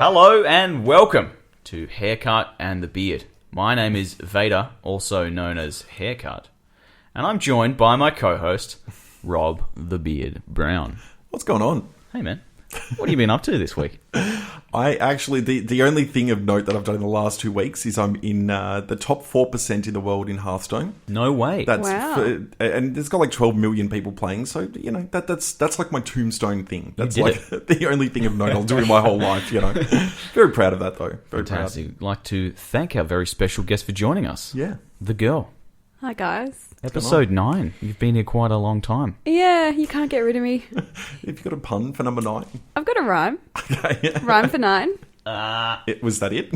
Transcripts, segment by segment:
Hello and welcome to Haircut and the Beard. My name is Vader, also known as Haircut, and I'm joined by my co-host, Rob the Beard Brown. What's going on? Hey man, what have you been up to this week? I actually, the only thing of note that I've done in the last 2 weeks is I'm in the top 4% in the world in Hearthstone. No way. Wow. And there's got like 12 million people playing, so, you know, that's like my tombstone thing. That's like the only thing of note I'll do in my whole life, you know. Very proud of that, though. Very Fantastic. proud. I'd like to thank our very special guest for joining us. Yeah. The girl. Hi, guys. Episode 9. You've been here quite a long time. Yeah, you can't get rid of me. Have you got a pun for number 9? I've got a rhyme. Okay. Rhyme for 9. Was that it?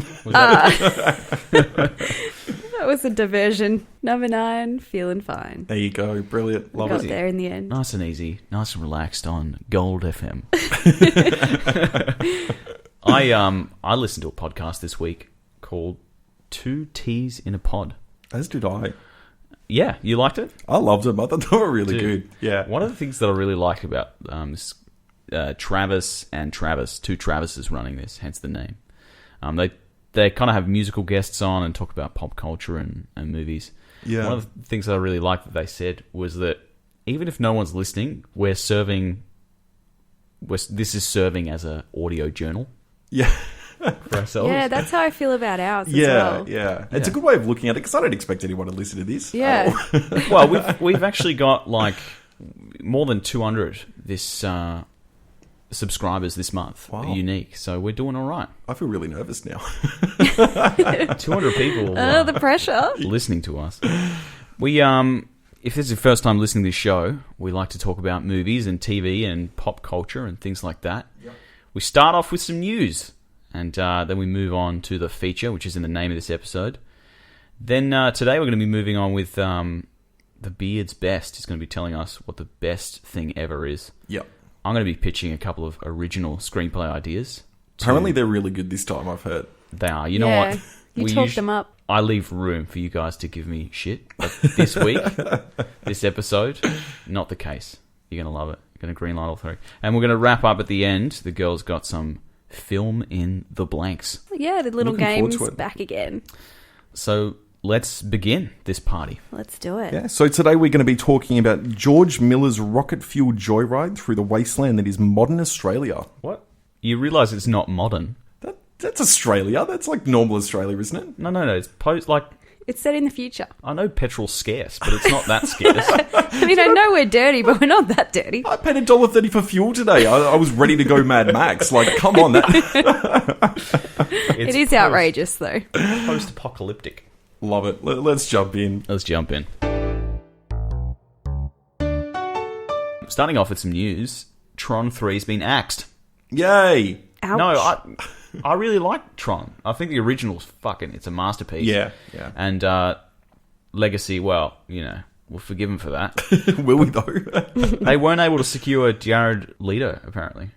That was a diversion. Number 9, feeling fine. There you go. Brilliant. Love Got it. there in the end. Nice and easy. Nice and relaxed on Gold FM. I listened to a podcast this week called Two Teas in a Pod. As did I. Yeah, you liked it? I loved them. I thought they were really good. Yeah. One of the things that I really like about this Travis and Travis, two Travises running this, hence the name. They kind of have musical guests on and talk about pop culture and movies. Yeah. One of the things that I really liked that they said was that even if no one's listening, this is serving as an audio journal. Yeah. For ourselves. Yeah, that's how I feel about ours as well. Yeah. It's a good way of looking at it because I don't expect anyone to listen to this. Yeah. Well, we've actually got like more than 200 subscribers this month. Wow. Unique. So we're doing all right. I feel really nervous now. 200 people The pressure. listening to us. We if this is your first time listening to this show, we like to talk about movies and TV and pop culture and things like that. Yep. We start off with some news. And then we move on to the feature, which is in the name of this episode. Then today we're going to be moving on with the Beard's Best. He's going to be telling us what the best thing ever is. Yep. I'm going to be pitching a couple of original screenplay ideas. Apparently they're really good this time, I've heard. They are. You know what? You talked them up. I leave room for you guys to give me shit. But this week, this episode, not the case. You're going to love it. You're going to greenlight all three. And we're going to wrap up at the end. The girl's got some fill in the blanks. Yeah, the little game's back again. So let's begin this party. Let's do it. Yeah, so today we're going to be talking about George Miller's rocket-fueled joyride through the wasteland that is modern Australia. What? You realise it's not modern? That's Australia. That's like normal Australia, isn't it? No. It's It's set in the future. I know petrol's scarce, but it's not that scarce. I mean, I know we're dirty, but we're not that dirty. I paid $1.30 for fuel today. I was ready to go Mad Max. Like, come on. It is outrageous, though. Post-apocalyptic. Love it. Let's jump in. Let's jump in. Starting off with some news, Tron 3's been axed. Yay. Ouch. No, I really like Tron. I think the original's it's a masterpiece. Yeah. And Legacy, well, you know, we'll forgive them for that. Will we, though? They weren't able to secure Jared Leto, apparently.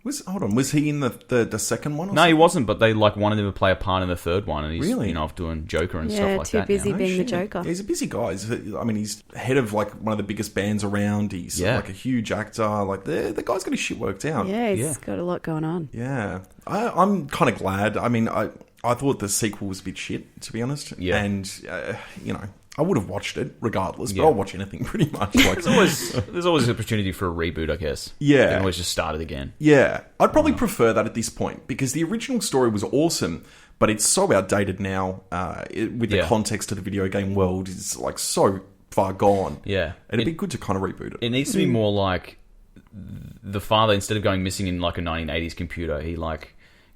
Was he in the second one? No, he wasn't, but they wanted him to play a part in the third one, and he's really? Off doing Joker and stuff like that. Yeah, too busy now. being the Joker. Yeah, he's a busy guy. He's head of one of the biggest bands around. He's like a huge actor. Like the guy's got his shit worked out. Yeah, he's got a lot going on. Yeah, I'm kind of glad. I mean, I thought the sequel was a bit shit, to be honest. Yeah, and you know, I would have watched it regardless, but I'll watch anything pretty much. Like, there's always an opportunity for a reboot, I guess. Yeah. You can always just start it again. Yeah. I'd probably prefer that at this point, because the original story was awesome, but it's so outdated now with the context of the video game world. It's like so far gone. Yeah. It'd be good to kind of reboot it. It needs to be more like the father, instead of going missing in like a 1980s computer, he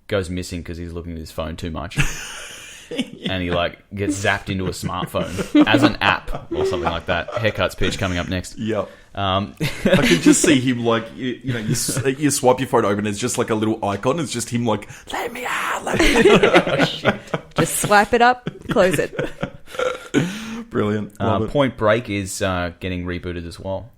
goes missing because he's looking at his phone too much. And he gets zapped into a smartphone as an app or something like that. Haircut's pitch coming up next. Yep. I could just see him you swipe your phone open, it's just like a little icon. It's just him let me out. Oh, shit. Just swipe it up, close it. Brilliant. Love it. Point Break is getting rebooted as well.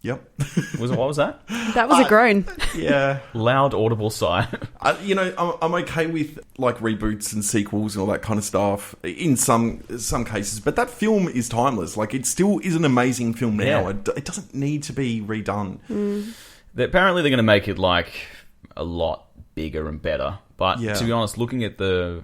Yep. What was that? That was a groan. Yeah. Loud, audible sigh. I'm okay with reboots and sequels and all that kind of stuff in some cases, but that film is timeless. It still is an amazing film now. Yeah. It doesn't need to be redone. Apparently, they're going to make it a lot bigger and better. But to be honest, looking at there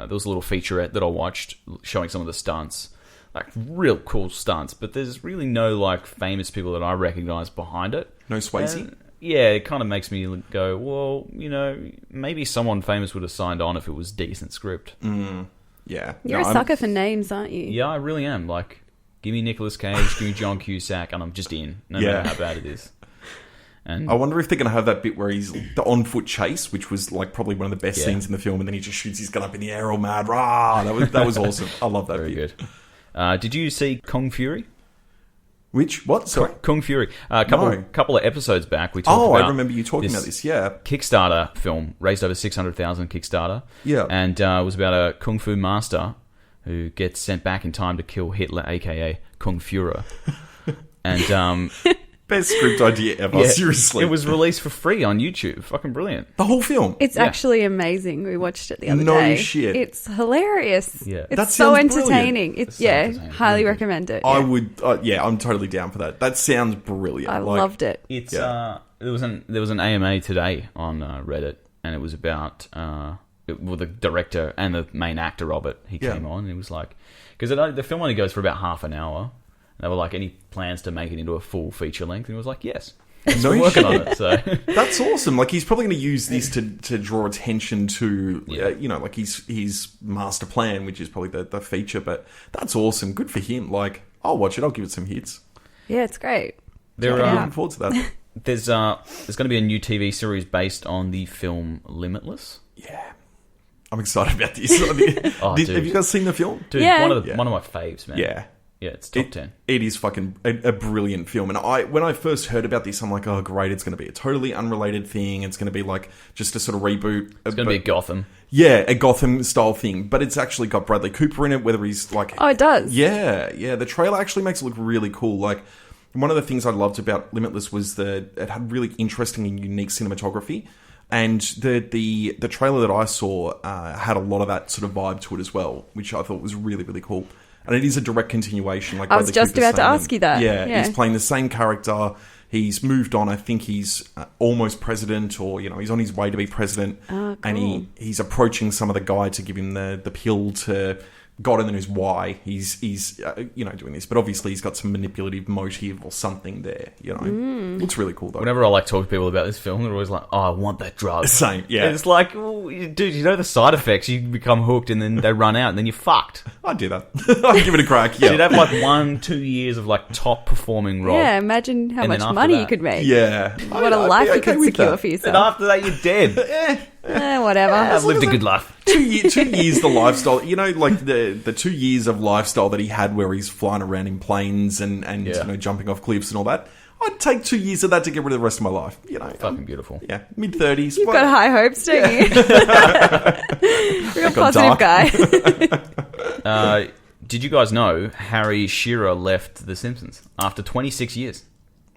was a little featurette that I watched showing some of the stunts, like real cool stunts, but there's really no like famous people that I recognize behind it. No Swayze? And, yeah, it kind of makes me go, well, maybe someone famous would have signed on if it was decent script. Yeah. You're a sucker for names, aren't you? Yeah, I really am. Like, give me Nicolas Cage, give me John Cusack, and I'm just in, no matter how bad it is. And I wonder if they're going to have that bit where he's the on-foot chase, which was like probably one of the best scenes in the film, and then he just shoots his gun up in the air all mad. Rah! That was awesome. I love that very bit. good. Did you see Kung Fury? Which? What? Sorry? Kung Fury. A couple of episodes back, we talked about... I remember you talking about this, yeah. Kickstarter film, raised over $600,000 Kickstarter. Yeah. And it was about a Kung Fu master who gets sent back in time to kill Hitler, a.k.a. Kung Führer. And... Best script idea ever, seriously. It was released for free on YouTube. Fucking brilliant. The whole film? It's actually amazing. We watched it the other day. No shit. It's hilarious. Yeah. It's so entertaining. Highly recommend it. I would, I'm totally down for that. That sounds brilliant. I loved it. It's there was an AMA today on Reddit, and it was about the director and the main actor of it. He came on, and it was like, because the film only goes for about half an hour. They were like, any plans to make it into a full feature length? And he was like, yes. No working on it. So that's awesome. Like, he's probably going to use this to draw attention to, like his master plan, which is probably the feature. But that's awesome. Good for him. Like, I'll watch it. I'll give it some hits. Yeah, it's great. I'm looking forward to that. There's going to be a new TV series based on the film Limitless. Yeah. I'm excited about this. Have you guys seen the film? Dude, one of my faves, man. Yeah. Yeah, it's top 10. It is fucking a brilliant film. And when I first heard about this, I'm like, oh, great, it's going to be a totally unrelated thing. It's going to be like just a sort of reboot. It's going to be a Gotham. Yeah, a Gotham-style thing. But it's actually got Bradley Cooper in it, whether he's like... Oh, it does? Yeah. The trailer actually makes it look really cool. Like, one of the things I loved about Limitless was that it had really interesting and unique cinematography. And the trailer that I saw had a lot of that sort of vibe to it as well, which I thought was really, really cool. And it is a direct continuation. Like I was just about to ask you that. Yeah, he's playing the same character. He's moved on. I think he's almost president, or he's on his way to be president. Oh, cool. And he's approaching some of the guy to give him the pill to... God only knows why he's doing this, but obviously he's got some manipulative motive or something there. Looks really cool though. Whenever I talk to people about this film, they're always like, "Oh, I want that drug." Same, yeah. And it's like, well, dude, the side effects. You become hooked, and then they run out, and then you're fucked. I'd do that. I'd give it a crack. Yeah, so you'd have 1-2 years of top performing rock. Yeah, imagine how much money you could make. Yeah, what a life you could secure for yourself. And after that, you're dead. Whatever. I've lived a good life. 2 years, the lifestyle. The 2 years of lifestyle that he had, where he's flying around in planes and jumping off cliffs and all that. I'd take 2 years of that to get rid of the rest of my life. Fucking beautiful. Yeah, mid-30s. You've got high hopes, don't you? Real positive guy. Did you guys know Harry Shearer left The Simpsons after 26 years?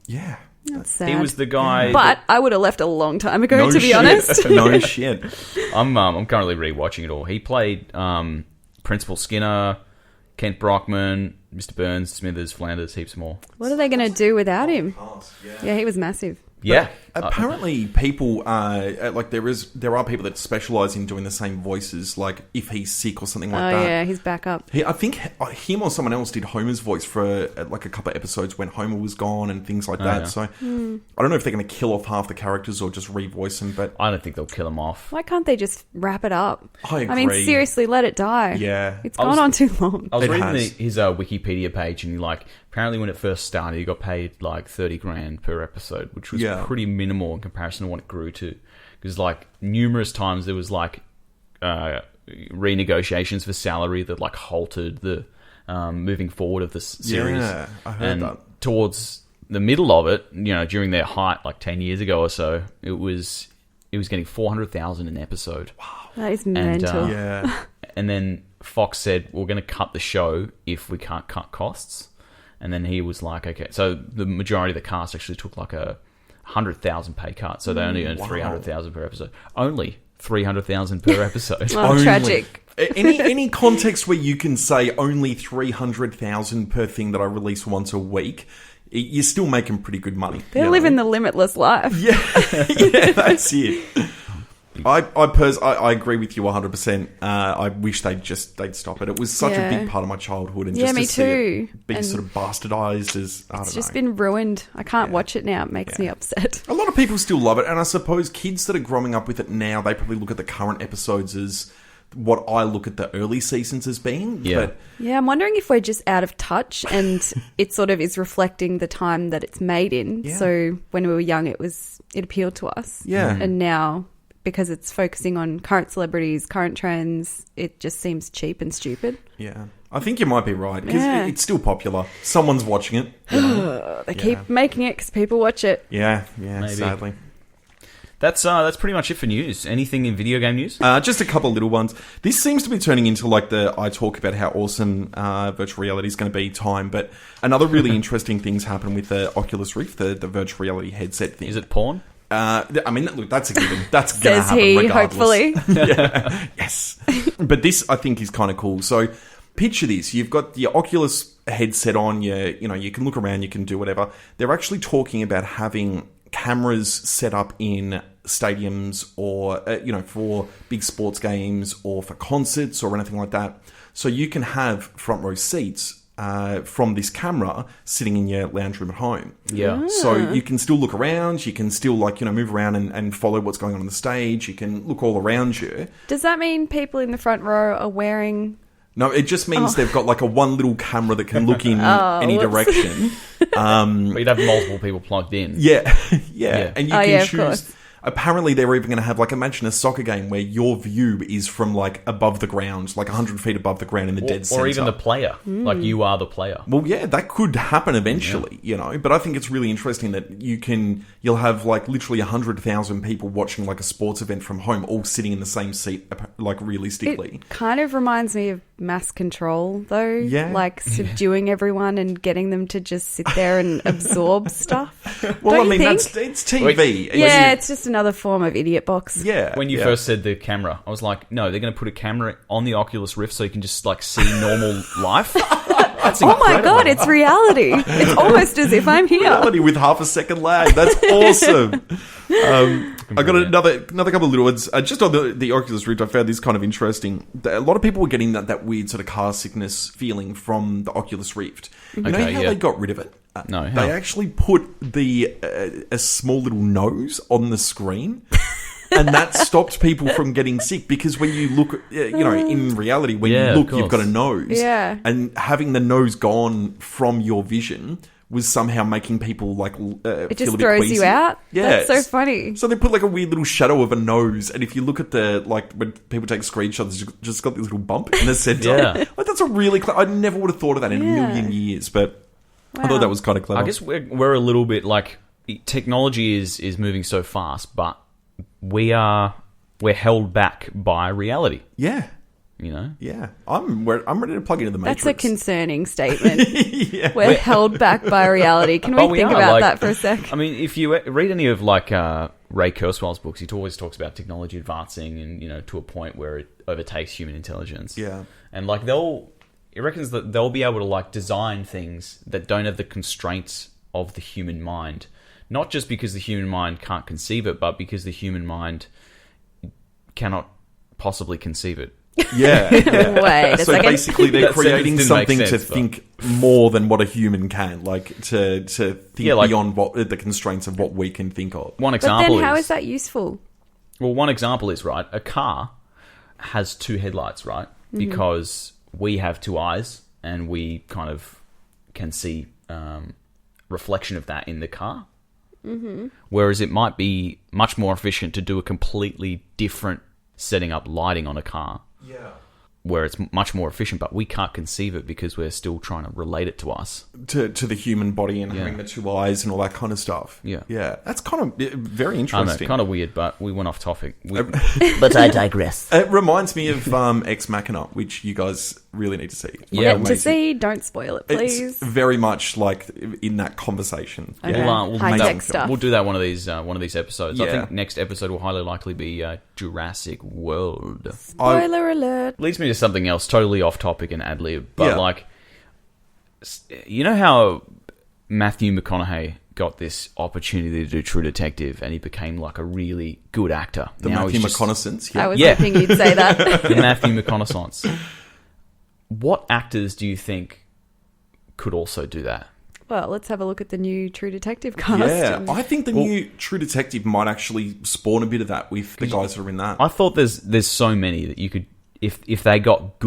Yeah. That's sad. He was the guy... But I would have left a long time ago, to be honest. No shit. I'm currently rewatching it all. He played Principal Skinner, Kent Brockman, Mr. Burns, Smithers, Flanders, heaps more. What are they going to do without him? Yeah, he was massive. Yeah. Apparently, people there are people that specialize in doing the same voices. Like if he's sick or something like that. Oh yeah, he's back up. I think him or someone else did Homer's voice for a couple of episodes when Homer was gone and things like that. Yeah. So I don't know if they're going to kill off half the characters or just revoice them. But I don't think they'll kill them off. Why can't they just wrap it up? I agree. I mean, seriously, let it die. Yeah, it's gone on too long. I was reading his Wikipedia page, and apparently when it first started, he got paid $30,000 per episode, which was pretty minimal in comparison to what it grew to. Because numerous times there was renegotiations for salary that halted the moving forward of the series. Yeah, I heard that. Towards the middle of it, during their height, 10 years ago or so, it was getting $400,000 an episode. Wow, that is mental. And then Fox said, we're going to cut the show if we can't cut costs. And then he was like, okay. So the majority of the cast actually took a $100,000 pay cut. So they only earned $300,000 per episode. Only $300,000 per episode. Oh, tragic. Any context where you can say only $300,000 per thing that I release once a week, you're still making pretty good money. They're living the limitless life. Yeah, that's it. I agree with you 100%. I wish they'd stop it. It was such a big part of my childhood, and just me to see too. it be sort of bastardized as I don't know. It's just been ruined. I can't watch it now. It makes me upset. A lot of people still love it, and I suppose kids that are growing up with it now, they probably look at the current episodes as what I look at the early seasons as being. Yeah. But Yeah, I'm wondering if we're just out of touch and it sort of is reflecting the time that it's made in. Yeah. So when we were young, it appealed to us. Yeah. And now, because it's focusing on current celebrities, current trends, it just seems cheap and stupid. yeah, I think you might be right, because Yeah. it's still popular. Someone's watching it. You know? They keep making it because people watch it. Yeah, Maybe. sadly. That's pretty much it for news. Anything in video game news? Just a couple of little ones. This seems to be turning into like I talk about how awesome virtual reality is going to be time, but another really interesting thing's happened with the Oculus Rift, the virtual reality headset thing. Is it porn? I mean, look, that's a given. That's going to Says happen he, regardless. hopefully. Yeah. Yes. But this, I think, is kind of cool. So picture this. You've got your Oculus headset on. You know, you can look around. You can do whatever. They're actually talking about having cameras set up in stadiums or, for big sports games or for concerts or anything like that. So you can have front row seats from this camera sitting in your lounge room at home. Yeah. So you can still look around, you can still move around and follow what's going on the stage, you can look all around you. Does that mean people in the front row are wearing... No, it just means they've got like a one little camera that can look in any direction. But you'd have multiple people plugged in. Yeah. And you can of choose... course. Apparently, they're even going to have, like, imagine a soccer game where your view is from, like, above the ground, like 100 feet above the ground in the dead centre. Or even the player. Like, you are the player. Well, yeah, that could happen eventually, but I think it's really interesting that you'll have, like, literally 100,000 people watching, like, a sports event from home, all sitting in the same seat, like, realistically. It kind of reminds me of mass control, though. Yeah. Like subduing everyone and getting them to just sit there and absorb stuff. Well, Don't I mean, you think? it's TV. Yeah, it's just another form of idiot box. Yeah. When you first said the camera, I was like, no, they're going to put a camera on the Oculus Rift so you can just, like, see normal life. That's Oh my incredible. god, it's reality. It's almost as if I'm here. Reality with half a second lag. That's awesome. I got another couple of little ones. Just on the Oculus Rift, I found this kind of interesting. A lot of people were getting that weird sort of car sickness feeling from the Oculus Rift. You know how they got rid of it? No, how? They actually put a small little nose on the screen. And that stopped people from getting sick because when you look, in reality, when you look, you've got a nose. Yeah. And having the nose gone from your vision was somehow making people like It feel just a bit throws queasy. you out. Yeah, That's so funny. So they put like a weird little shadow of a nose, and if you look at when people take screenshots, it's just got this little bump in the center. Yeah. Like, that's a really I never would have thought of that in a million years, but I thought that was kind of clever. I guess we're a little bit like technology is moving so fast, but we're held back by reality. Yeah. Yeah, I'm ready to plug into the Matrix. That's a concerning statement. Yeah. We're held back by reality. Can we think about that for a sec? I mean, if you read any of like Ray Kurzweil's books, he always talks about technology advancing and to a point where it overtakes human intelligence. Yeah. And like he reckons that they'll be able to like design things that don't have the constraints of the human mind. Not just because the human mind can't conceive it, but because the human mind cannot possibly conceive it. Yeah. Wait a So second. basically, they're That creating sentence didn't make something to sense, but- think more than what a human can, like to think beyond what the constraints of what we can think of. One But example then how is that useful? Well, one example is, right, a car has two headlights, right? Because we have two eyes and we kind of can see reflection of that in the car. Mm-hmm. Whereas it might be much more efficient to do a completely different setting up lighting on a car. Yeah. Where it's much more efficient, but we can't conceive it because we're still trying to relate it to us. To the human body and having the two eyes and all that kind of stuff. Yeah. Yeah. That's kind of very I interesting. know, kind of weird, but we went off topic. But I digress. It reminds me of Ex Machina, which you guys really need to see. Yeah, To Amazing. see, don't spoil it, please. It's very much like in that conversation. Okay. Yeah. We'll High do tech that- stuff. We'll do that one of these episodes. I Yeah. think next episode will highly likely be Jurassic World. Spoiler alert. Leads me to something else, totally off topic and ad lib, but Yeah. like, you know how Matthew McConaughey got this opportunity to do True Detective, and he became like a really good actor. The Now Matthew he's just- McConaughey. I was hoping you'd say that. the Matthew McConaughey. What actors do you think could also do that? Well, let's have a look at the new True Detective cast. Yeah, I think the new True Detective might actually spawn a bit of that with the guys that are in that. I thought there's so many that you could, if they got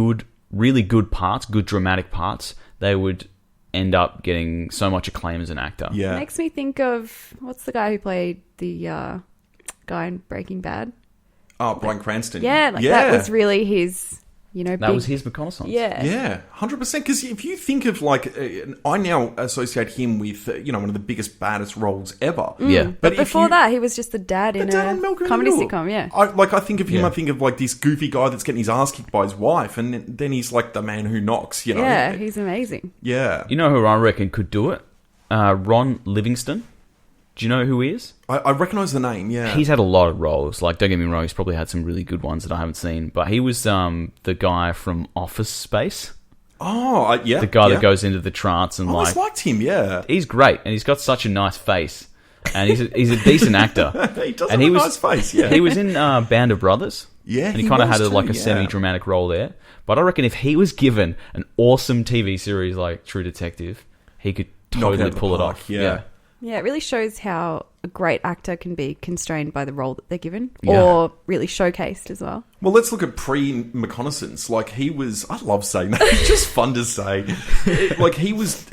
really good parts, good dramatic parts, they would end up getting so much acclaim as an actor. Yeah. Makes me think of, what's the guy who played the guy in Breaking Bad? Oh, Bryan Cranston. Yeah, that was really his, That big, was his McConaughey. Yeah. Yeah, 100%. Because if you think of, like, I now associate him with, one of the biggest, baddest roles ever. Yeah. But if before you- that, he was just the dad The in dad a on Malcolm in the comedy Middle. sitcom, yeah. I think of him, Yeah. I think of, like, this goofy guy that's getting his ass kicked by his wife, and then he's, like, the man who knocks, Yeah, he's amazing. Yeah. You know who I reckon could do it? Ron Livingston. Do you know who he is? I recognise the name, yeah. He's had a lot of roles. Like, don't get me wrong, he's probably had some really good ones that I haven't seen. But he was the guy from Office Space. Yeah. The guy yeah. that goes into the trance and I always like... liked him, yeah. He's great, and he's got such a nice face. And he's a decent actor. He does And have he a was- nice face, yeah. He was in Band of Brothers. Yeah, And he kind of was had too, a yeah. semi-dramatic role there. But I reckon if he was given an awesome TV series like True Detective, he could Knock it totally out of the pull it park, off. yeah. Yeah, it really shows how a great actor can be constrained by the role that they're given, Yeah. or really showcased as well. Well, let's look at pre-McConaughey. Like, he was... I love saying that. It's just fun to say.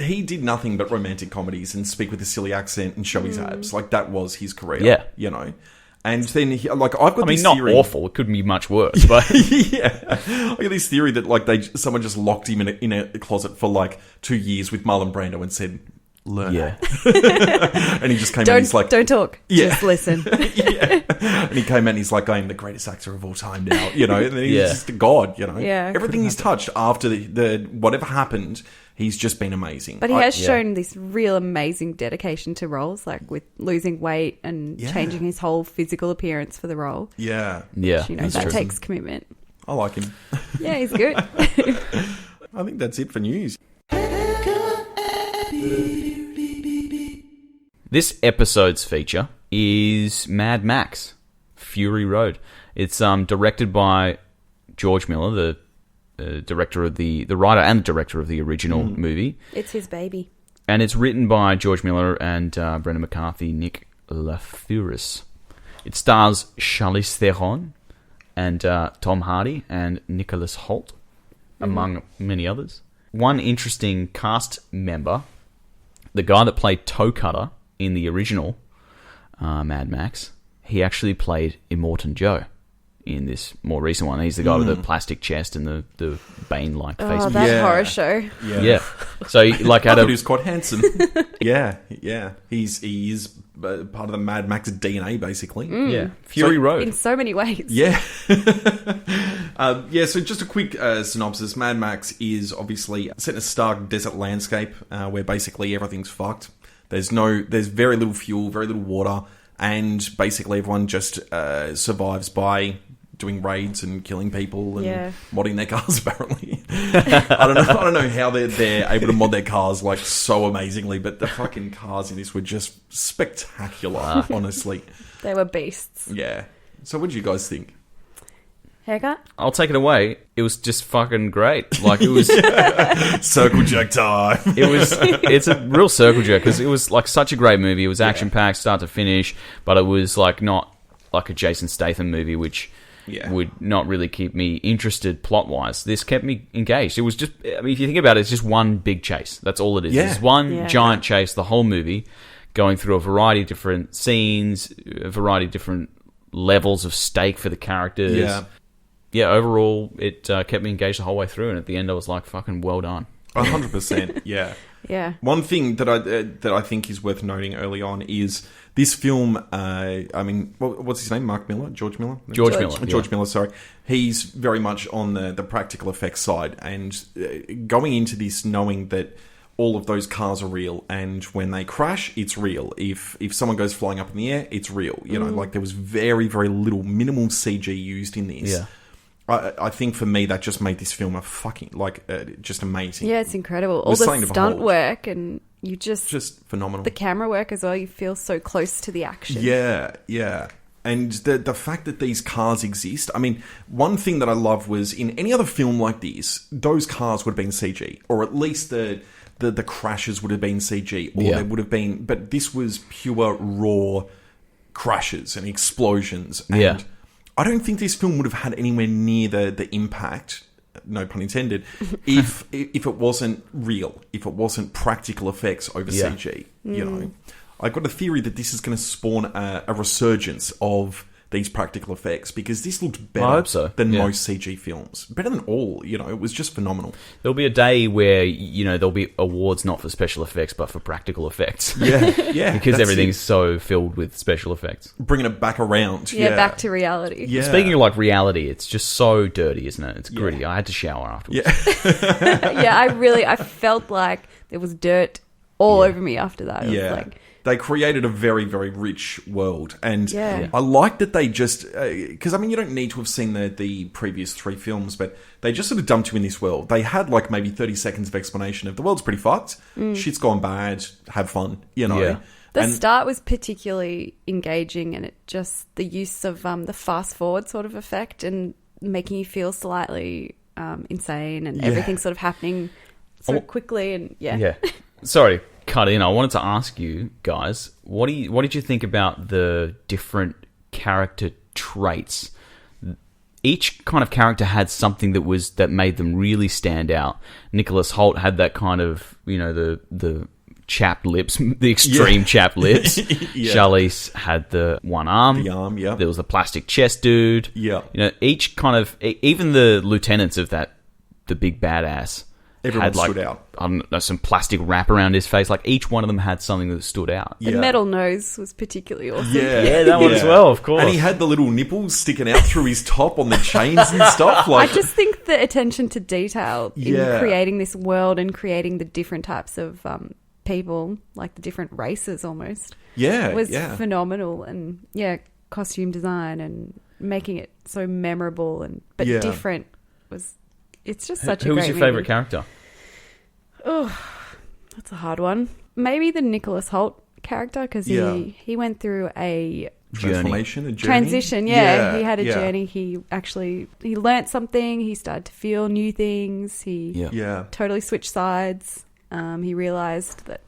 He did nothing but romantic comedies and speak with a silly accent and show his abs. Like, that was his career. Yeah. And then, I've got I mean, this not theory... awful. It couldn't be much worse. But yeah. I got this theory that, like, someone just locked him in a closet for, like, 2 years with Marlon Brando and said... Learn. yeah, And he just came out and he's like... Don't talk. Yeah. Just listen. yeah. And he came out and he's like, I am the greatest actor of all time now, and then he's Yeah. just a god, Yeah, Everything he's touched after the whatever happened, he's just been amazing. But he has Yeah. shown this real amazing dedication to roles, like with losing weight and Yeah. changing his whole physical appearance for the role. Yeah. yeah. Which, that's that true. takes commitment. I like him. Yeah, he's good. I think that's it for news. This episode's feature is Mad Max: Fury Road. It's directed by George Miller, the director of the writer and the director of the original movie, It's his baby. and it's written by George Miller and Brendan McCarthy, Nick LaFuris. It stars Charlize Theron and Tom Hardy and Nicholas Hoult, among many others. One interesting cast member, the guy that played Toe Cutter in the original Mad Max, he actually played Immortan Joe in this more recent one. He's the guy with the plastic chest and the Bane-like face. Oh, that Yeah. horror show. Yeah. So he, like I had thought a he was quite handsome. yeah. He is part of the Mad Max DNA, basically. yeah Fury Road. In so many ways. Yeah. So just a quick synopsis. Mad Max is obviously set in a stark desert landscape where basically everything's fucked. There's very little fuel, very little water, and basically everyone just survives by doing raids and killing people and modding their cars, apparently. I don't know how they're able to mod their cars like so amazingly, but the fucking cars in this were just spectacular, honestly. They were beasts. Yeah. So what did you guys think? Haircut? I'll take it away. It was just fucking great. Like it was, Circle jerk time. it's a real circle jerk because it was like such a great movie. It was action packed, start to finish, but it was like not like a Jason Statham movie, which would not really keep me interested plot wise. This kept me engaged. It was just, I mean, if you think about it, it's just one big chase. That's all it is. Yeah. It's one giant chase the whole movie, going through a variety of different scenes, a variety of different levels of stake for the characters. Yeah, overall, it kept me engaged the whole way through, and at the end, I was like, "Fucking well done." 100%. Yeah. Yeah. One thing that I think is worth noting early on is this film. I mean, what's his name? Mark Miller, George Miller, George Miller. George Miller. Sorry, he's very much on the practical effects side, and going into this knowing that all of those cars are real, and when they crash, it's real. If someone goes flying up in the air, it's real. You know, like there was very, very little minimal CG used in this. Yeah. I think for me that just made this film a fucking just amazing. Yeah, it's incredible. All was the something to stunt behold. work and just phenomenal. The camera work as well, you feel so close to the action. Yeah. And the fact that these cars exist, I mean, one thing that I love was in any other film like this, those cars would have been CG, or at least the crashes would have been CG, or there would have been, but this was pure raw crashes and explosions. And I don't think this film would have had anywhere near the impact, no pun intended, if it wasn't real, if it wasn't practical effects over CG, you know. I've got a theory that this is going to spawn a resurgence of these practical effects, because this looked better than most CG films. Better than all, you know, it was just phenomenal. There'll be a day where, you know, there'll be awards not for special effects, but for practical effects. Yeah. Because everything's so filled with special effects. Bringing it back around. Yeah, back to reality. Yeah. Speaking of like reality, it's just so dirty, isn't it? It's gritty. I had to shower afterwards. Yeah. I felt like there was dirt all over me after that. It was like, they created a very, very rich world. And Yeah. I like that they just... Because, I mean, you don't need to have seen the previous 3 films, but they just sort of dumped you in this world. They had, like, maybe 30 seconds of explanation of the world's pretty fucked. Shit's gone bad. Have fun, you know? Yeah. The start was particularly engaging, and it just... The use of the fast-forward sort of effect and making you feel slightly insane, and everything sort of happening so quickly, and Yeah. Sorry, cut in. I wanted to ask you guys, what did you think about the different character traits? Each kind of character had something that made them really stand out. Nicholas Hoult had that kind of, you know, the chapped lips, the extreme chapped lips. Charlize had the one arm. The arm, yeah. There was the plastic chest dude. Yeah. You know, each kind of, even the lieutenants of the big badass, Everyone had, like, stood out. I don't know, some plastic wrap around his face. Like, each one of them had something that stood out. the metal nose was particularly awesome. Yeah, that one as well, of course. And he had the little nipples sticking out through his top on the chains and stuff. Like, I just think the attention to detail in creating this world and creating the different types of people, like the different races almost, was phenomenal. And costume design and making it so memorable but different was... It's just such a great Who was your favourite character? Oh, that's a hard one. Maybe the Nicholas Hoult character, because he went through a transformation, a journey. Transition, he had a journey. He learnt something. He started to feel new things. He totally switched sides. He realised that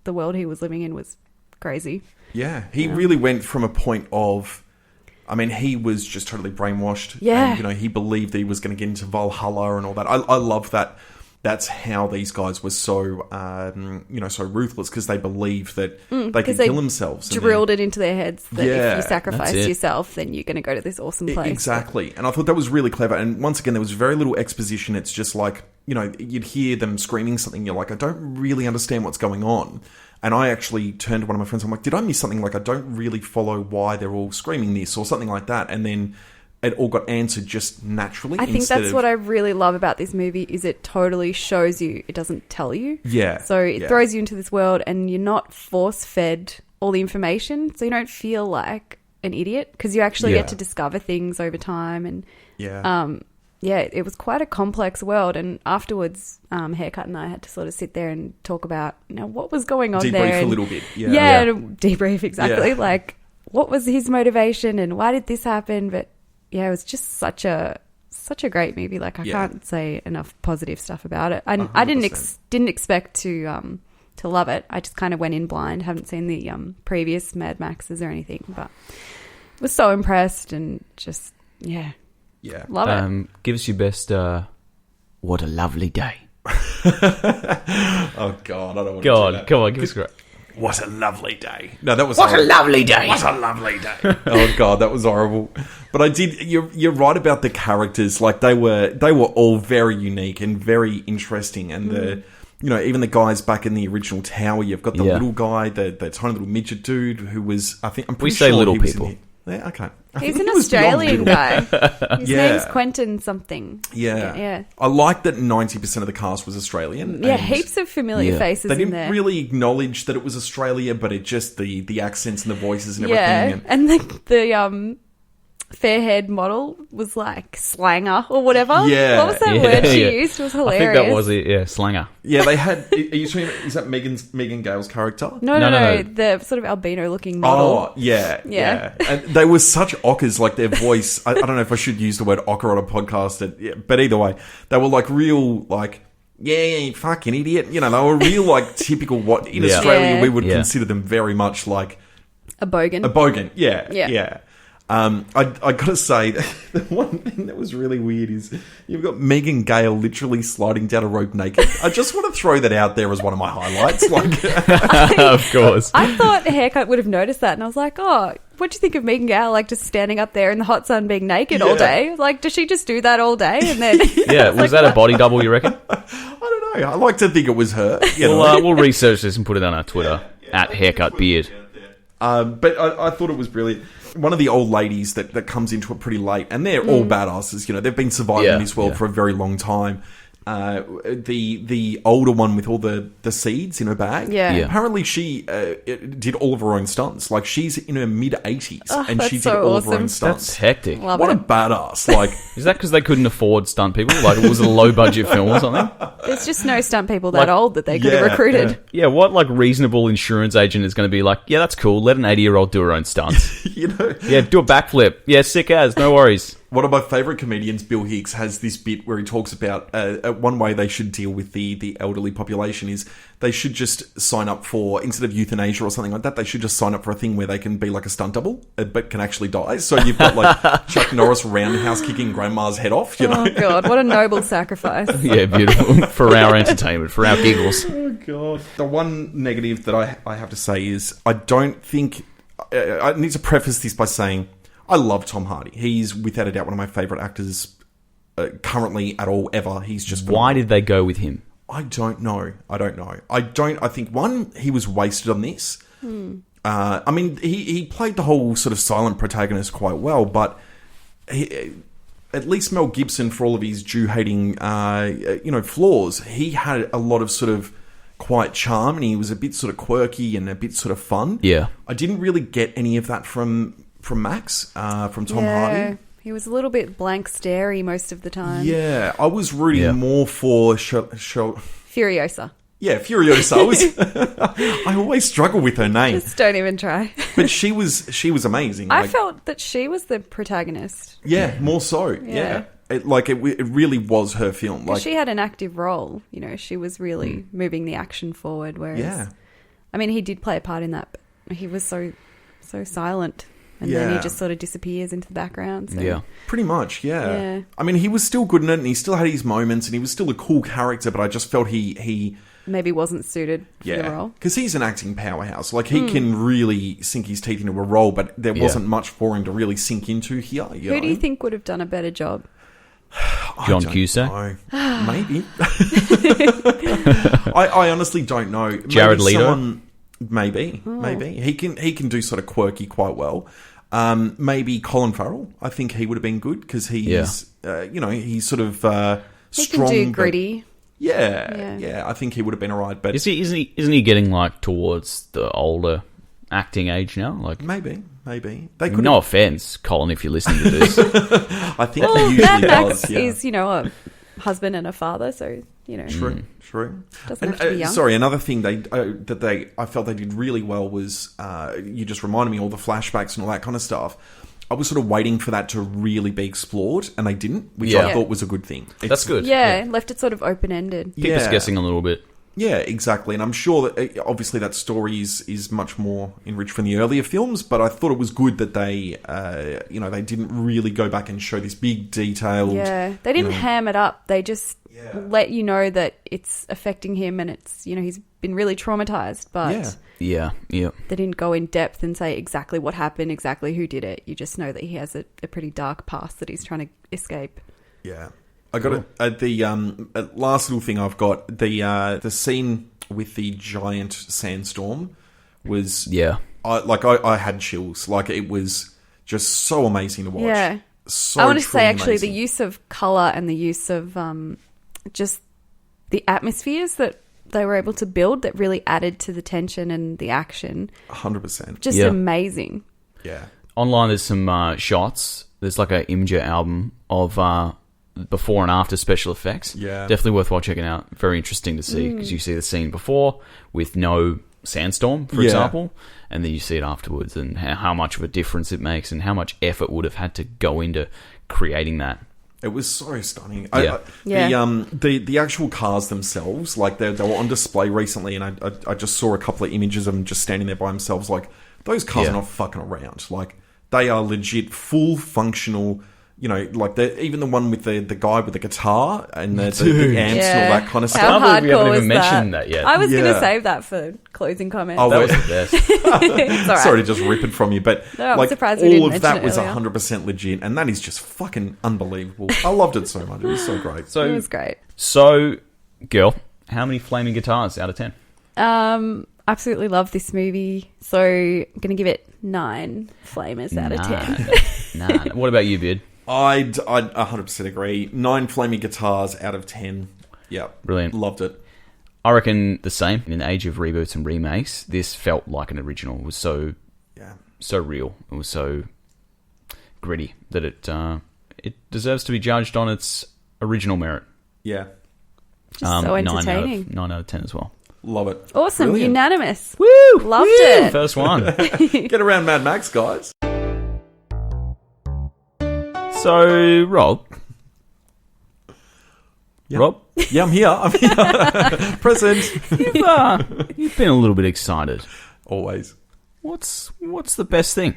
the world he was living in was crazy. Yeah, he really went from a point of... I mean, he was just totally brainwashed. Yeah. And, you know, he believed that he was going to get into Valhalla and all that. I love that. That's how these guys were so, so ruthless, because they believed that they could kill themselves. Drilled it into their heads that if you sacrifice yourself, then you're going to go to this awesome place. Exactly. And I thought that was really clever. And once again, there was very little exposition. It's just like, you know, you'd hear them screaming something. You're like, I don't really understand what's going on. And I actually turned to one of my friends. I'm like, did I miss something? Like, I don't really follow why they're all screaming this or something like that. And then it all got answered just naturally. I think that's what I really love about this movie is it totally shows you. It doesn't tell you. Yeah. So it throws you into this world and you're not force-fed all the information. So you don't feel like an idiot because you actually get to discover things over time. And it was quite a complex world. And afterwards, Haircut and I had to sort of sit there and talk about, you know, what was going on there. Debrief a little bit. Debrief, exactly. Yeah. Like, what was his motivation and why did this happen? But yeah, it was just such a great movie. Like, I can't say enough positive stuff about it. I didn't expect to love it. I just kind of went in blind. Haven't seen the previous Mad Maxes or anything, but was so impressed and just love it. Give us your best. What a lovely day. Oh God, I don't want to do that. Come on, give us a What a lovely day. No, that was What a lovely day. What a lovely day. Oh God, that was horrible. But I did. You're right about the characters. Like they were all very unique and very interesting. And the even the guys back in the original tower. You've got the little guy, the tiny little midget dude who was. I'm pretty sure little he was people. Yeah, okay. He's an Australian guy. His name's Quentin something. Yeah. I like that 90% of the cast was Australian. Yeah, heaps of familiar faces they in there. didn't really acknowledge that it was Australia, but it just the accents and the voices and everything. And fair-haired model was like slanger or whatever. Yeah. What was that word she used? It was hilarious. I think that was it. Yeah, slanger. Yeah, they had. Are you talking? Is that Megan Gale's character? No. The sort of albino-looking model. Oh, yeah. And they were such ockers, like their voice. I don't know if I should use the word ocker on a podcast, but either way, they were like real, like, yeah, you fucking idiot. You know, they were real, like, typical what in Australia we would consider them very much like a bogan. A bogan, yeah. I got to say, the one thing that was really weird is you've got Megan Gale literally sliding down a rope naked. I just want to throw that out there as one of my highlights. Like, of course. I thought Haircut would have noticed that, and I was like, oh, what'd you think of Megan Gale, like, just standing up there in the hot sun being naked all day? Like, does she just do that all day? And then was that a body double, you reckon? I don't know. I like to think it was her. We'll research this and put it on our Twitter, at Haircut Beard. But I thought it was brilliant. One of the old ladies that comes into it pretty late, and they're all badasses. You know, they've been surviving in this world for a very long time. The older one with all the seeds in her bag. Yeah. Apparently she did all of her own stunts. Like, she's in her mid-80s and she did so all of her awesome. own stunts. That's hectic. Love What it. a badass. Like, Is that because they couldn't afford stunt people? Like, it was a low-budget film or something? There's just no stunt people that old that they could have recruited. Yeah, what, like, reasonable insurance agent is going to be like, yeah, that's cool, let an 80-year-old do her own stunts. you know, Yeah, do a backflip. Yeah, sick as, no worries. one of my favourite comedians, Bill Hicks, has this bit where he talks about one way they should deal with the elderly population is they should just sign up for, instead of euthanasia or something like that, they should just sign up for a thing where they can be like a stunt double, but can actually die. So you've got like Chuck Norris roundhouse kicking grandma's head off, you know? Oh, God, what a noble sacrifice. Yeah, beautiful. For our entertainment, for our giggles. Oh, God. The one negative that I have to say is I don't think... I need to preface this by saying I love Tom Hardy. He's, without a doubt, one of my favourite actors currently at all, ever. He's just... Why did they go with him? I don't know. I think, one, he was wasted on this. I mean, he played the whole sort of silent protagonist quite well, but at least Mel Gibson, for all of his Jew-hating, flaws, he had a lot of sort of quiet charm, and he was a bit sort of quirky and a bit sort of fun. Yeah. I didn't really get any of that from Max, from Tom Hardy. He was a little bit blank starey most of the time. Yeah, I was rooting more for... Furiosa. Yeah, Furiosa. I always struggle with her name. Just don't even try. But she was amazing. I felt that she was the protagonist. Yeah, more so. Yeah. It really was her film. Like, she had an active role. You know, she was really moving the action forward. Whereas, I mean, he did play a part in that, but he was so silent. And then he just sort of disappears into the background. So. Yeah. Pretty much, yeah. I mean, he was still good in it, and he still had his moments, and he was still a cool character, but I just felt he maybe wasn't suited for the role. Because he's an acting powerhouse. Like, he can really sink his teeth into a role, but there wasn't much for him to really sink into here. Who do you think would have done a better job? John Cusack? Maybe. I honestly don't know. Jared Leto? Maybe. He can do sort of quirky quite well. Maybe Colin Farrell. I think he would have been good because he's, he's sort of strong. He can do gritty. Yeah. I think he would have been alright. But isn't he getting like towards the older acting age now? Like maybe they could. No offense, Colin, if you're listening to this. I think he usually Max does. Yeah. is a husband and a father, so True. Doesn't have to be young. Sorry, another thing I felt they did really well was you just reminded me all the flashbacks and all that kind of stuff. I was sort of waiting for that to really be explored, and they didn't, which I thought was a good thing. That's good. Yeah, left it sort of open-ended. Keep us guessing a little bit. Yeah, exactly. And I'm sure that obviously that story is much more enriched from the earlier films, but I thought it was good that they, they didn't really go back and show this big detailed... Yeah, they didn't ham it up. They just let you know that it's affecting him and it's, he's been really traumatized, but... Yeah. They didn't go in depth and say exactly what happened, exactly who did it. You just know that he has a pretty dark past that he's trying to escape. Yeah. I got the last little thing I've got, the scene with the giant sandstorm was... Yeah. I had chills. Like, it was just so amazing to watch. Yeah. So I want to say, actually, amazing. the use of colour and the use of just the atmospheres that they were able to build that really added to the tension and the action. 100%. Just amazing. Yeah. Online, there's some shots There's like a Imager album of before and after special effects. Yeah. Definitely worthwhile checking out. Very interesting to see because you see the scene before with no sandstorm, for example, and then you see it afterwards and how much of a difference it makes and how much effort would have had to go into creating that. It was so stunning. Yeah. The actual cars themselves, like they were on display recently, and I just saw a couple of images of them just standing there by themselves. Like those cars are not fucking around. Like they are legit, full functional. You know, like even the one with the guy with the guitar and the amps and all that kind of stuff. How I can't believe we haven't hardcore even is that? mentioned that yet. I was going to save that for closing comments. Oh, That was the best. It's all right. Sorry to just rip it from you, but No, I'm like surprised we all didn't of that mention was it earlier. 100% legit, and that is just fucking unbelievable. I loved it so much. It was so great. It So, was great. girl, how many flaming guitars out of 10? Absolutely love this movie. So I'm going to give it 9 flamers out of 10. Nah. What about you, Beard? I'd 100% agree. 9 flaming guitars out of 10. Yeah, Brilliant. loved it. I reckon the same. In an age of reboots and remakes, this felt like an original. It was so real. It was so gritty that it deserves to be judged on its original merit. Yeah, Just so entertaining. 9 out of 10 as well. love it. Awesome. Brilliant. Unanimous. Woo! Loved it. First one. Get around Mad Max, guys. So, Rob. Yep. Rob, Yeah, I'm here. Present. you've been a little bit excited. Always. What's the best thing?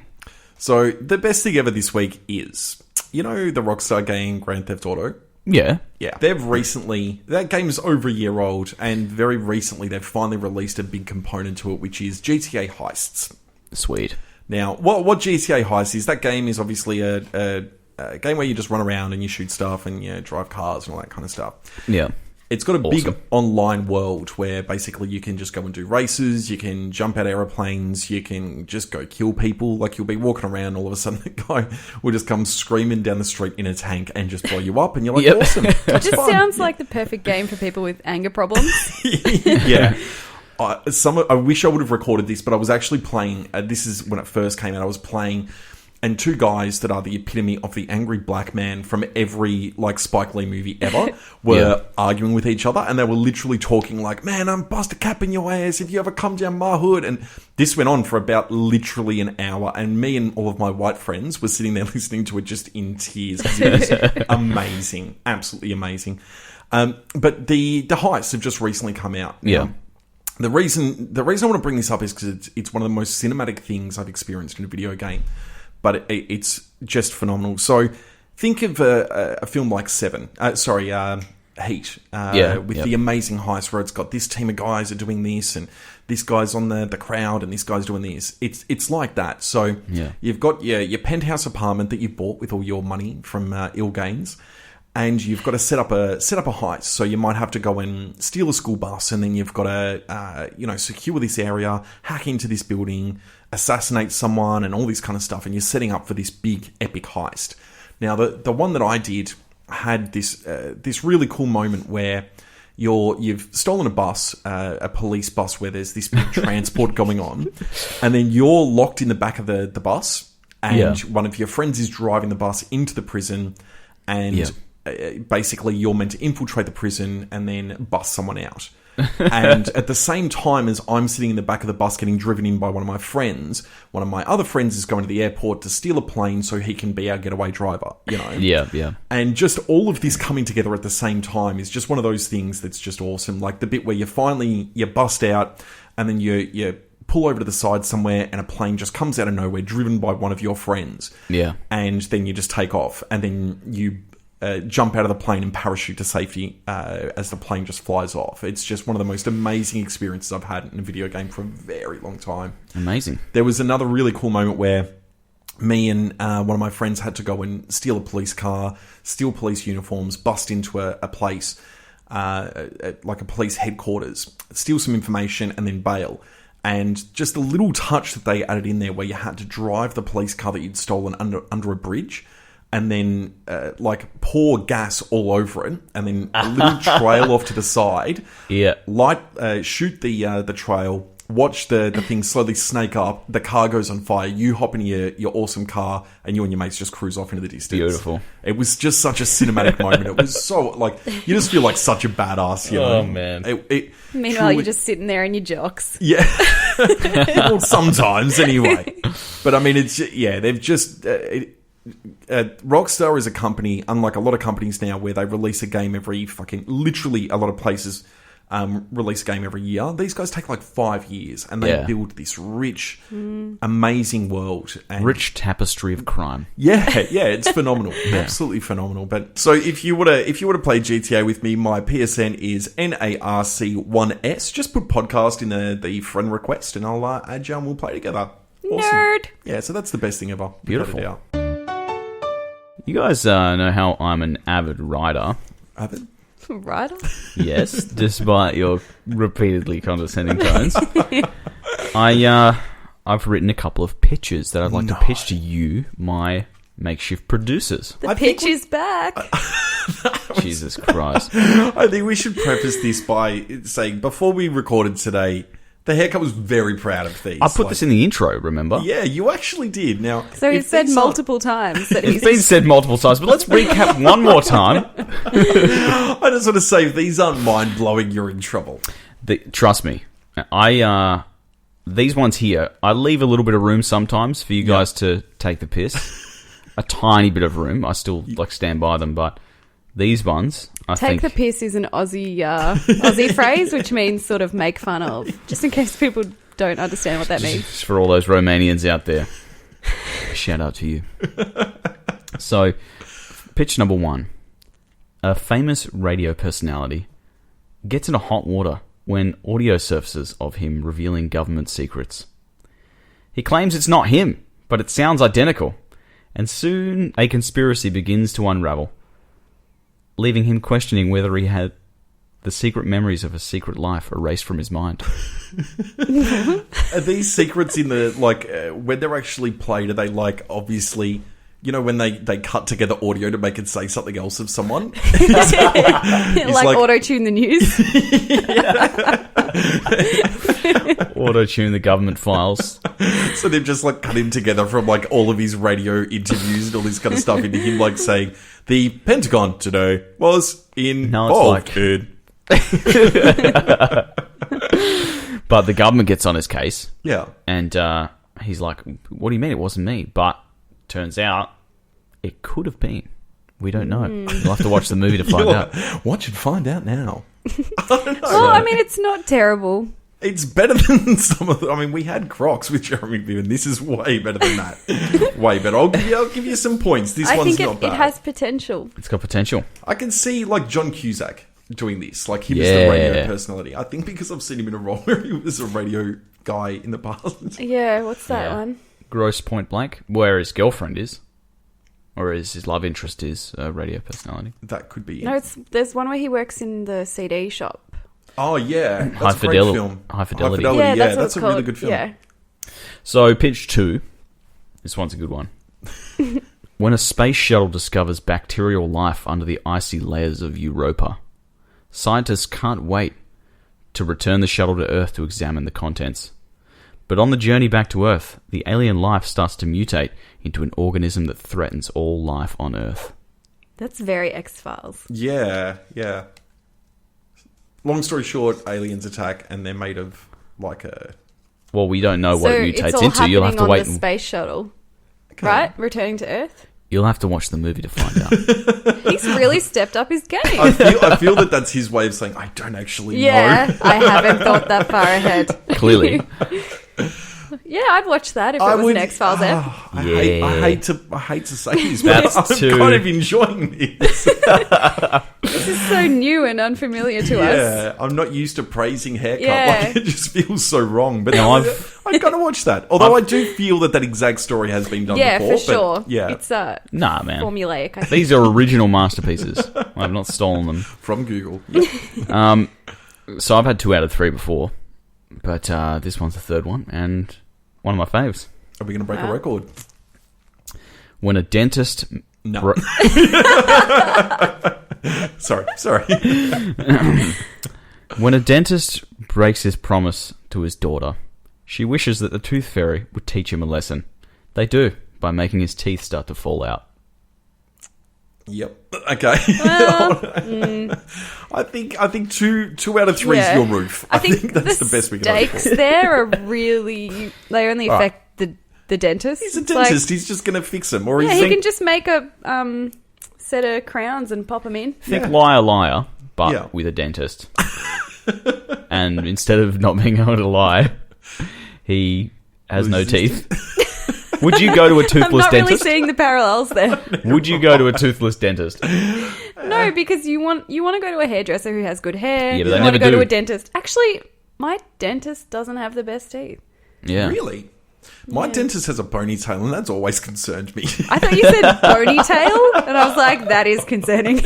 So, the best thing ever this week is, you know the Rockstar game Grand Theft Auto? Yeah. Yeah. They've recently, that game is over a year old, and very recently they've finally released a big component to it, which is GTA Heists. Sweet. Now, what GTA Heist is, that game is obviously a game where you just run around and you shoot stuff and you drive cars and all that kind of stuff. Yeah. It's got a Awesome. big online world where basically you can just go and do races, you can jump out aeroplanes, you can just go kill people. Like you'll be walking around, all of a sudden the guy will just come screaming down the street in a tank and just blow you up, and you're like, Yep. awesome. It just sounds like the perfect game for people with anger problems. Yeah. I wish I would have recorded this, but I was actually playing, this is when it first came out, I was playing, and 2 guys that are the epitome of the angry black man from every like Spike Lee movie ever were arguing with each other, and they were literally talking like, man, I'm bust a cap in your ass if you ever come down my hood. And this went on for about literally an hour, and me and all of my white friends were sitting there listening to it just in tears. It was amazing, absolutely amazing. But the heists have just recently come out. Yeah. The reason I want to bring this up is because it's one of the most cinematic things I've experienced in a video game. But it's just phenomenal. So think of a film like Heat, with the amazing heist where it's got this team of guys are doing this, and this guy's on the crowd, and this guy's doing this. It's like that. So you've got your penthouse apartment that you bought with all your money from ill gains, and you've got to set up a heist. So you might have to go and steal a school bus, and then you've got to secure this area, hack into this building, assassinate someone, and all this kind of stuff. And you're setting up for this big epic heist. Now the one that I did had this really cool moment where you've stolen a bus, a police bus, where there's this big transport going on, and then you're locked in the back of the bus, and one of your friends is driving the bus into the prison, and basically you're meant to infiltrate the prison and then bust someone out. And at the same time as I'm sitting in the back of the bus getting driven in by one of my friends, one of my other friends is going to the airport to steal a plane so he can be our getaway driver, you know? Yeah. And just all of this coming together at the same time is just one of those things that's just awesome. Like the bit where you bust out, and then you pull over to the side somewhere, and a plane just comes out of nowhere driven by one of your friends. Yeah. And then you just take off, and then you jump out of the plane and parachute to safety as the plane just flies off. It's just one of the most amazing experiences I've had in a video game for a very long time. Amazing. There was another really cool moment where me and one of my friends had to go and steal a police car, steal police uniforms, bust into a place, like a police headquarters, steal some information, and then bail. And just a little touch that they added in there where you had to drive the police car that you'd stolen under a bridge, and then pour gas all over it, and then a little trail off to the side. Yeah. Shoot the trail, watch the thing slowly snake up. The car goes on fire. You hop in your awesome car, and you and your mates just cruise off into the distance. Beautiful. It was just such a cinematic moment. It was so, like, you just feel like such a badass, you know? Oh, man. Meanwhile, truly- you're just sitting there in your jocks. Yeah. Well, sometimes, anyway. But, I mean, it's... Yeah, they've just... Rockstar is a company, unlike a lot of companies now, where they release a game every fucking... Literally, a lot of places release a game every year. These guys take, like, 5 years, and they build this rich, amazing world. And Rich tapestry of crime. yeah, it's phenomenal. Absolutely phenomenal. But so if you were to play GTA with me, my PSN is NARC1S. Just put podcast in the friend request, and I'll add you and we'll play together. Awesome. Nerd. Yeah, so that's the best thing ever. Beautiful. Without a doubt. You guys know how I'm an avid writer. Avid? Right on. Yes, despite your repeatedly condescending tones. I've written a couple of pitches that I'd like to pitch to you, my makeshift producers. The pitch is back. Jesus Christ. I think we should preface this by saying, before we recorded today, the haircut was very proud of these. I put this in the intro, remember? Yeah, you actually did. Now, So he if said these aren't- multiple times that It's been said multiple times, but let's recap one more time. I just want to say, if these aren't mind-blowing, you're in trouble. Trust me. These ones here, I leave a little bit of room sometimes for you guys to take the piss. A tiny bit of room. I still stand by them, but these ones, I Take think... the piss is an Aussie phrase, which means sort of make fun of, just in case people don't understand what that means. Just for all those Romanians out there. Shout out to you. So, pitch number 1. A famous radio personality gets into hot water when audio surfaces of him revealing government secrets. He claims it's not him, but it sounds identical, and soon a conspiracy begins to unravel, leaving him questioning whether he had the secret memories of a secret life erased from his mind. Are these secrets in the, when they're actually played, are they, obviously... You know, when they cut together audio to make it say something else of someone? like auto-tune the news. Auto-tune the government files. So they've just, cut him together from, all of his radio interviews and all this kind of stuff into him, saying, the Pentagon today was involved in... But the government gets on his case. Yeah. And he's like, what do you mean it wasn't me? But turns out it could have been. We don't know. You'll have to watch the movie to find out. Watch and find out now. I don't know. Well, I mean, it's not terrible. It's better than some of the... I mean, we had Crocs with Jeremy Piven. This is way better than that. Way better. I'll give you some points. This I one's think not bad. it has potential. It's got potential. I can see, John Cusack doing this. Him as the radio personality. I think because I've seen him in a role where he was a radio guy in the past. Yeah, what's that one? Gross Point Blank, where his girlfriend is. Or his love interest is a radio personality. That could be it. No, there's one where he works in the CD shop. Oh, yeah. That's High a great Fidelity. film. High Fidelity. Yeah, that's, that's a called. really good film. Yeah. So, pitch 2. This one's a good one. When a space shuttle discovers bacterial life under the icy layers of Europa, scientists can't wait to return the shuttle to Earth to examine the contents. But on the journey back to Earth, the alien life starts to mutate into an organism that threatens all life on Earth. That's very X-Files. Yeah. Long story short, aliens attack and they're made of a... Well, we don't know what it it's mutates all into. You'll have to happening wait. on the space shuttle, Okay. right? Returning to Earth. You'll have to watch the movie to find out. He's really stepped up his game. I feel that's his way of saying, I don't actually know. I haven't thought that far ahead. Clearly. Yeah, I'd watch that if it was an X-Files app. I hate to say this, That's but I'm too- kind of enjoying this. This is so new and unfamiliar to us. Yeah, I'm not used to praising haircut. Yeah. It just feels so wrong. But No, I've got to watch that. Although I do feel that exact story has been done Yeah, before. for sure. But yeah, It's Nah, man. formulaic, I think. These are original masterpieces. I've not stolen them. from Google. Yep. So I've had 2 out of 3 before, but this one's the third one, and one of my faves. Are we going to break a record? When a dentist... No. sorry. When a dentist breaks his promise to his daughter. She wishes that the Tooth Fairy would teach him a lesson. They do, by making his teeth start to fall out. Yep. Okay. Well, I think two out of three is your roof. I think that's the best we can hope for. Stakes there are really... They only affect the dentist. He's a dentist. He's just going to fix them. Or he can just make a set of crowns and pop them in. Think Liar Liar, but with a dentist. And instead of not being able to lie, he has no teeth. Would you go to a toothless I'm not dentist? really seeing the parallels there. Would you go to a toothless dentist? No, because you want to go to a hairdresser who has good hair. Yeah, but you they want never to go do. to a dentist. Actually, my dentist doesn't have the best teeth. Yeah. Really? My dentist has a ponytail, and that's always concerned me. I thought you said ponytail, and I was like, that is concerning.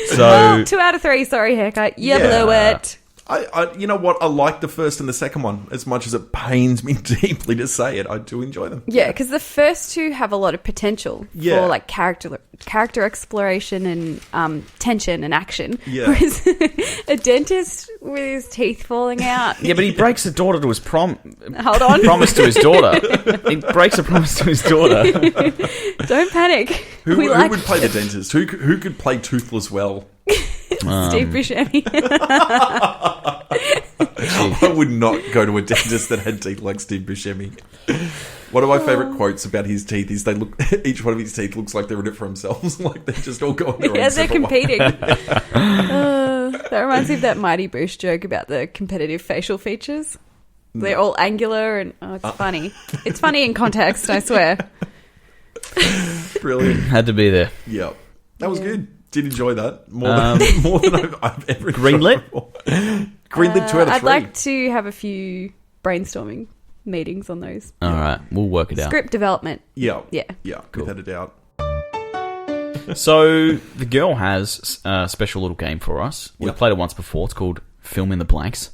So 2 out of 3, sorry, haircut. You blew it. I you know what? I like the first and the second one as much as it pains me deeply to say it. I do enjoy them. Yeah, because the first two have a lot of potential for like character exploration and tension and action. Yeah. Whereas a dentist with his teeth falling out. yeah, but he breaks the daughter to his Hold on. promise to his daughter. He breaks a promise to his daughter. Don't panic. Who would play the dentist? Who could play Toothless well? Steve Buscemi. I would not go to a dentist that had teeth like Steve Buscemi. One of my favourite quotes about his teeth is each one of his teeth looks like they're in it for themselves. Like they're just all going their own Yeah, they're separate way. competing. That reminds me of that Mighty Boosh joke about the competitive facial features. They're all angular and it's funny. It's funny in context, I swear. Brilliant. Had to be there. Yeah. That was good. Did enjoy that more than I've ever Greenlit? Greenlit 2 out of 3. I'd like to have a few brainstorming meetings on those. All right, we'll work it out. Script development. Yeah. Yeah. Cool. Without a doubt. So the girl has a special little game for us. We've played it once before. It's called Film in the Blanks.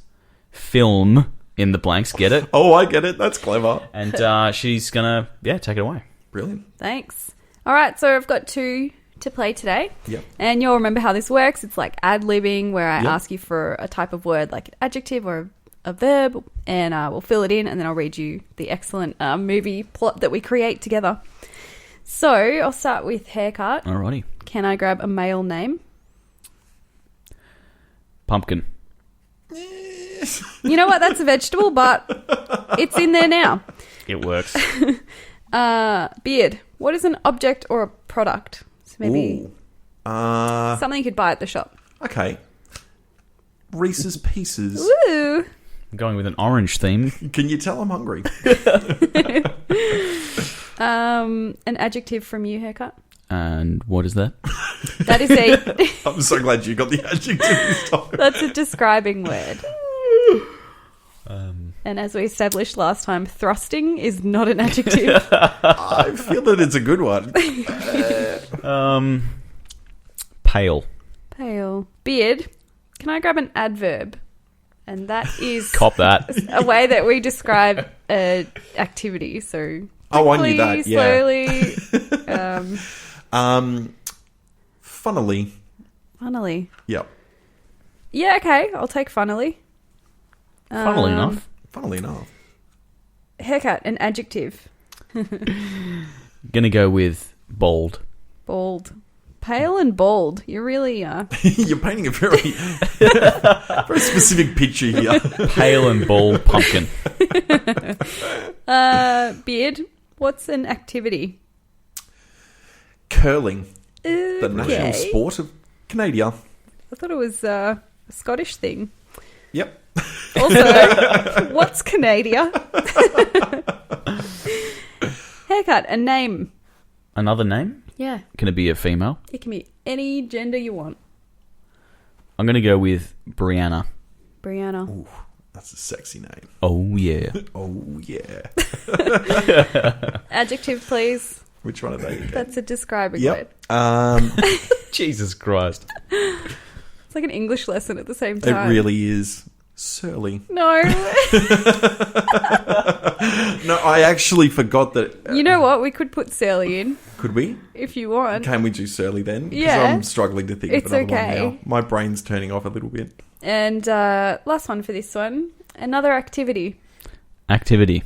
Film in the Blanks. Get it? Oh, I get it. That's clever. And she's gonna take it away. Brilliant. Thanks. All right, so I've got 2 to play today. Yep. And you'll remember how this works. It's like ad-libbing where I ask you for a type of word like an adjective or a verb, and we'll fill it in, and then I'll read you the excellent movie plot that we create together. So I'll start with haircut. Alrighty. Can I grab a male name? Pumpkin. You know what? That's a vegetable, but it's in there now. It works. Beard. What is an object or a product? So maybe Ooh. something you could buy at the shop. Okay. Reese's Pieces. Woo! I'm going with an orange theme. Can you tell I'm hungry? An adjective from you, haircut. And what is that? That is a I'm so glad you got the adjective this time. that's a describing word. And as we established last time, thrusting is not an adjective. I feel that it's a good one. Pale. Pale. Beard. Can I grab an adverb? And that is Cop that. a way that we describe an activity. So Oh, I knew quickly, that. Yeah. slowly. Funnily. Funnily. Yep. Yeah, okay. I'll take funnily. Funnily enough. Funnily enough. Haircut, an adjective. Gonna go with bold. Bald. Pale and bald. You really are. You're painting a very, very specific picture here. Pale and bald pumpkin. Beard. What's an activity? Curling. The national Okay. sport of Canada. I thought it was a Scottish thing. Yep. Also, what's Canada? Haircut, a name. Another name? Yeah, Can it be a female? it can be any gender you want. I'm gonna go with Brianna. Brianna. Ooh, that's a sexy name. Oh yeah. Oh, yeah. Adjective, please. Which one are they again? That's a describing word. Yep. Jesus Christ. It's like an English lesson at the same It time. really is. Surly. No. No, I actually forgot that. You know what? We could put Sally in. Could we? if you want. Can we do Surly then? 'Cause Yeah. I'm struggling to think It's of another okay. one now. My brain's turning off a little bit. And last one for this one. Another activity. Activity.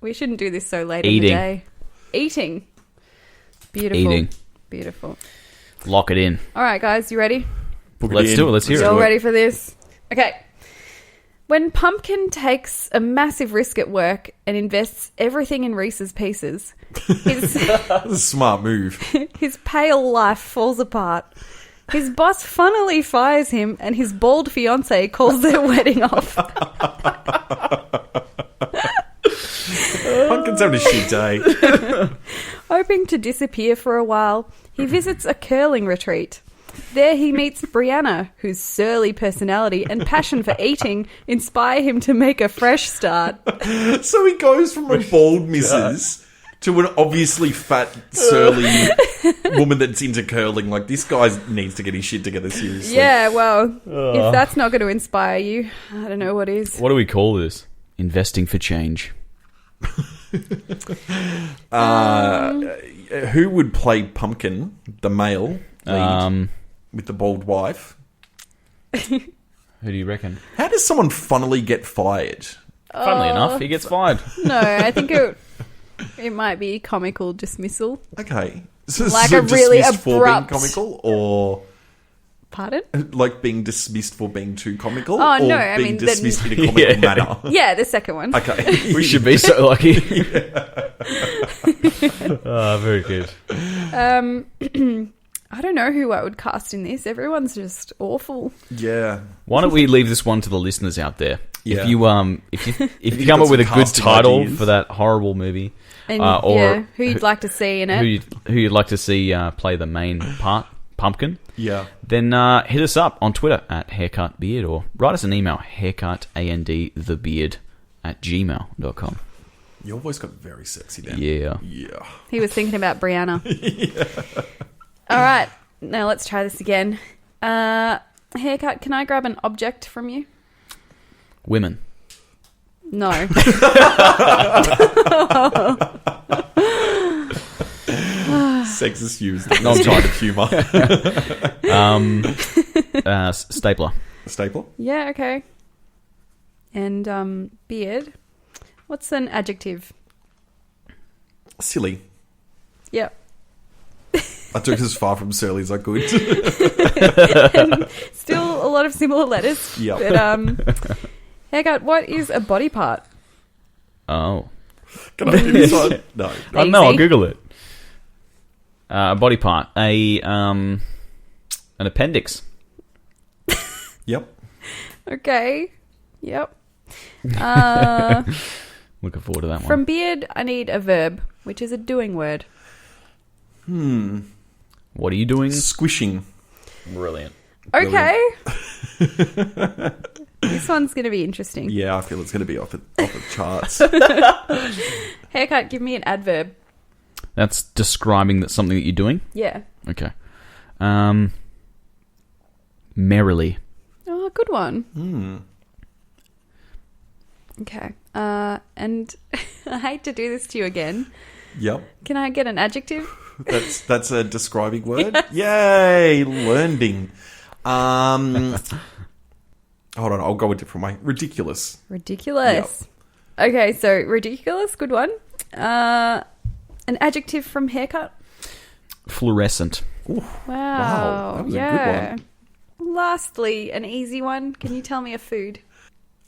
We shouldn't do this so late Eating. in the day. Eating. Beautiful. Eating. Beautiful. Lock it in. All right, guys, you ready? Book it Let's in. do it. Let's hear You it. all ready for this? Okay. When Pumpkin takes a massive risk at work and invests everything in Reese's Pieces, his, That's a smart move. his pale life falls apart. His boss funnily fires him and his bald fiancée calls their wedding off. Pumpkin's having a shit day. Hoping to disappear for a while, he visits a curling retreat. There he meets Brianna, whose surly personality and passion for eating inspire him to make a fresh start. So he goes from a bald missus to an obviously fat, surly woman that's into curling. Like, this guy needs to get his shit together, seriously. Yeah, well, if that's not going to inspire you, I don't know what is. What do we call this? Investing for change. Who would play Pumpkin, the male lead, with the bald wife? Who do you reckon? How does someone funnily get fired? Funnily enough, he gets fired. No, I think it might be comical dismissal. Okay. So, Like so a really dismissed for being abrupt- comical, or Pardon? like being dismissed for being too comical? Oh, or no, I being mean, dismissed then- in a comical Yeah. manner? Yeah, the second one. Okay. We should be so lucky. Very good. I don't know who I would cast in this. Everyone's just awful. Yeah. Why don't we leave this one to the listeners out there? Yeah. If you if you come got up with a some good casting title ideas. for that horrible movie, And or who you'd like to see in it. who you'd like to see play the main part, Pumpkin, Yeah. then hit us up on Twitter at haircutbeard, or write us an email, haircutandthebeard@gmail.com. Your voice got very sexy then. Yeah. Yeah. He was thinking about Brianna. All right, now let's try this again. Haircut, can I grab an object from you? Women. No. Sexist use. Not kind of humour. Stapler. Staple? Yeah, okay. And beard. What's an adjective? Silly. Yep. I took as far from surly as I could. Still a lot of similar letters. Yep. But Haircut, what is a body part? Oh. Can I do this one? No. I know, I'll Easy. Google it. A body part. An appendix. Yep. Okay. Yep. Looking forward to that one. From beard, I need a verb, which is a doing word. What are you doing? Squishing. Brilliant. Okay. This one's going to be interesting. Yeah, I feel it's going to be off the charts. Haircut, give me an adverb. That's describing something that you're doing? Yeah. Okay. Merrily. Oh, good one. Okay. And I hate to do this to you again. Yep. Can I get an adjective? That's a describing word. Yay, learning. Hold on, I'll go a different way. Ridiculous. Ridiculous. Okay, so ridiculous, good one. An adjective from Haircut. Fluorescent. Wow. that was a good yeah. Lastly, an easy one. Can you tell me a food?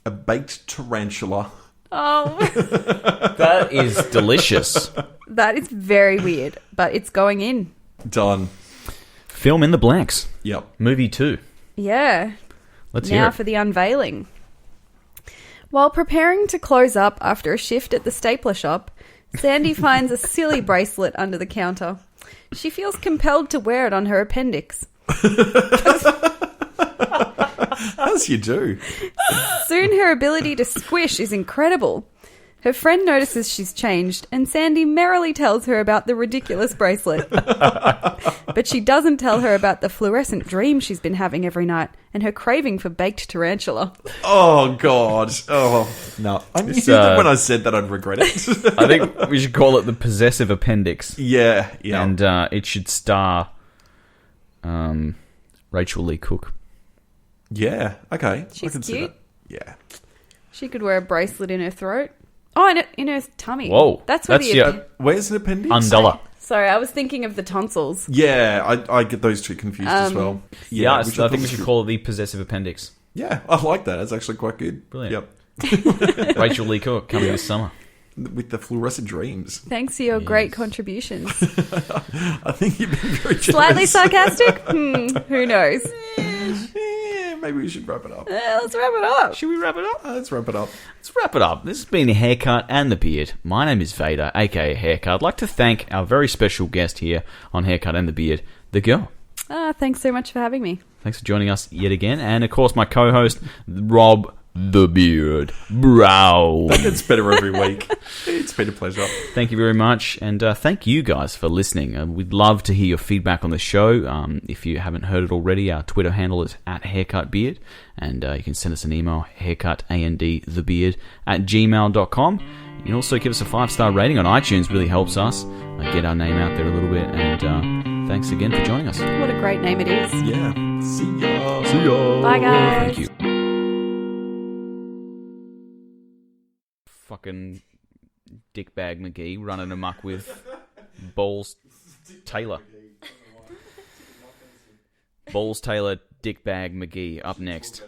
A baked tarantula. Oh, That is delicious. that is very weird, but it's going in. Done. Film in the blanks. Yep. Movie 2. Yeah. Let's hear Now it. for the unveiling. While preparing to close up after a shift at the stapler shop, Sandy finds a silly bracelet under the counter. She feels compelled to wear it on her appendix. As you do. Soon her ability to squish is incredible. Her friend notices she's changed, and Sandy merrily tells her about the ridiculous bracelet. But she doesn't tell her about the fluorescent dream she's been having every night and her craving for baked tarantula. Oh, God. Oh, no. I knew that when I said that I'd regret it. I think we should call it the possessive appendix. Yeah. And it should star Rachel Lee Cook. Yeah, okay. She's I can see cute. that. Yeah. She could wear a bracelet in her throat. Oh, and in her tummy. Whoa. That's where Where's the appendix? Undullar. Sorry, I was thinking of the tonsils. Yeah, I get those two confused as well. Yeah, I think we should call it the possessive appendix. Yeah, I like that. It's actually quite good. Brilliant. Yep. Rachel Lee Cook coming this summer. With the fluorescent dreams. Thanks for your great contributions. I think you've been very generous. Slightly sarcastic? Who knows? Yeah, maybe we should wrap it up. Let's wrap it up. Should we wrap it up? Let's wrap it up. Let's wrap it up. This has been Haircut and the Beard. My name is Vader, aka Haircut. I'd like to thank our very special guest here on Haircut and the Beard, the girl. Thanks so much for having me. Thanks for joining us yet again. And, of course, my co-host, Rob the Beard Brown. That gets better every week. It's been a pleasure. Thank you very much. And thank you guys for listening. We'd love to hear your feedback on the show. If you haven't heard it already, our Twitter handle is @haircutbeard. And you can send us an email, haircutandthebeard@gmail.com. You can also give us a 5-star rating on iTunes. Really helps us get our name out there a little bit. And thanks again for joining us. What a great name it is. Yeah. See ya. See ya. Bye, guys. Thank you. Fucking Dickbag McGee running amok with Balls Taylor. Balls Taylor, Dickbag McGee up next.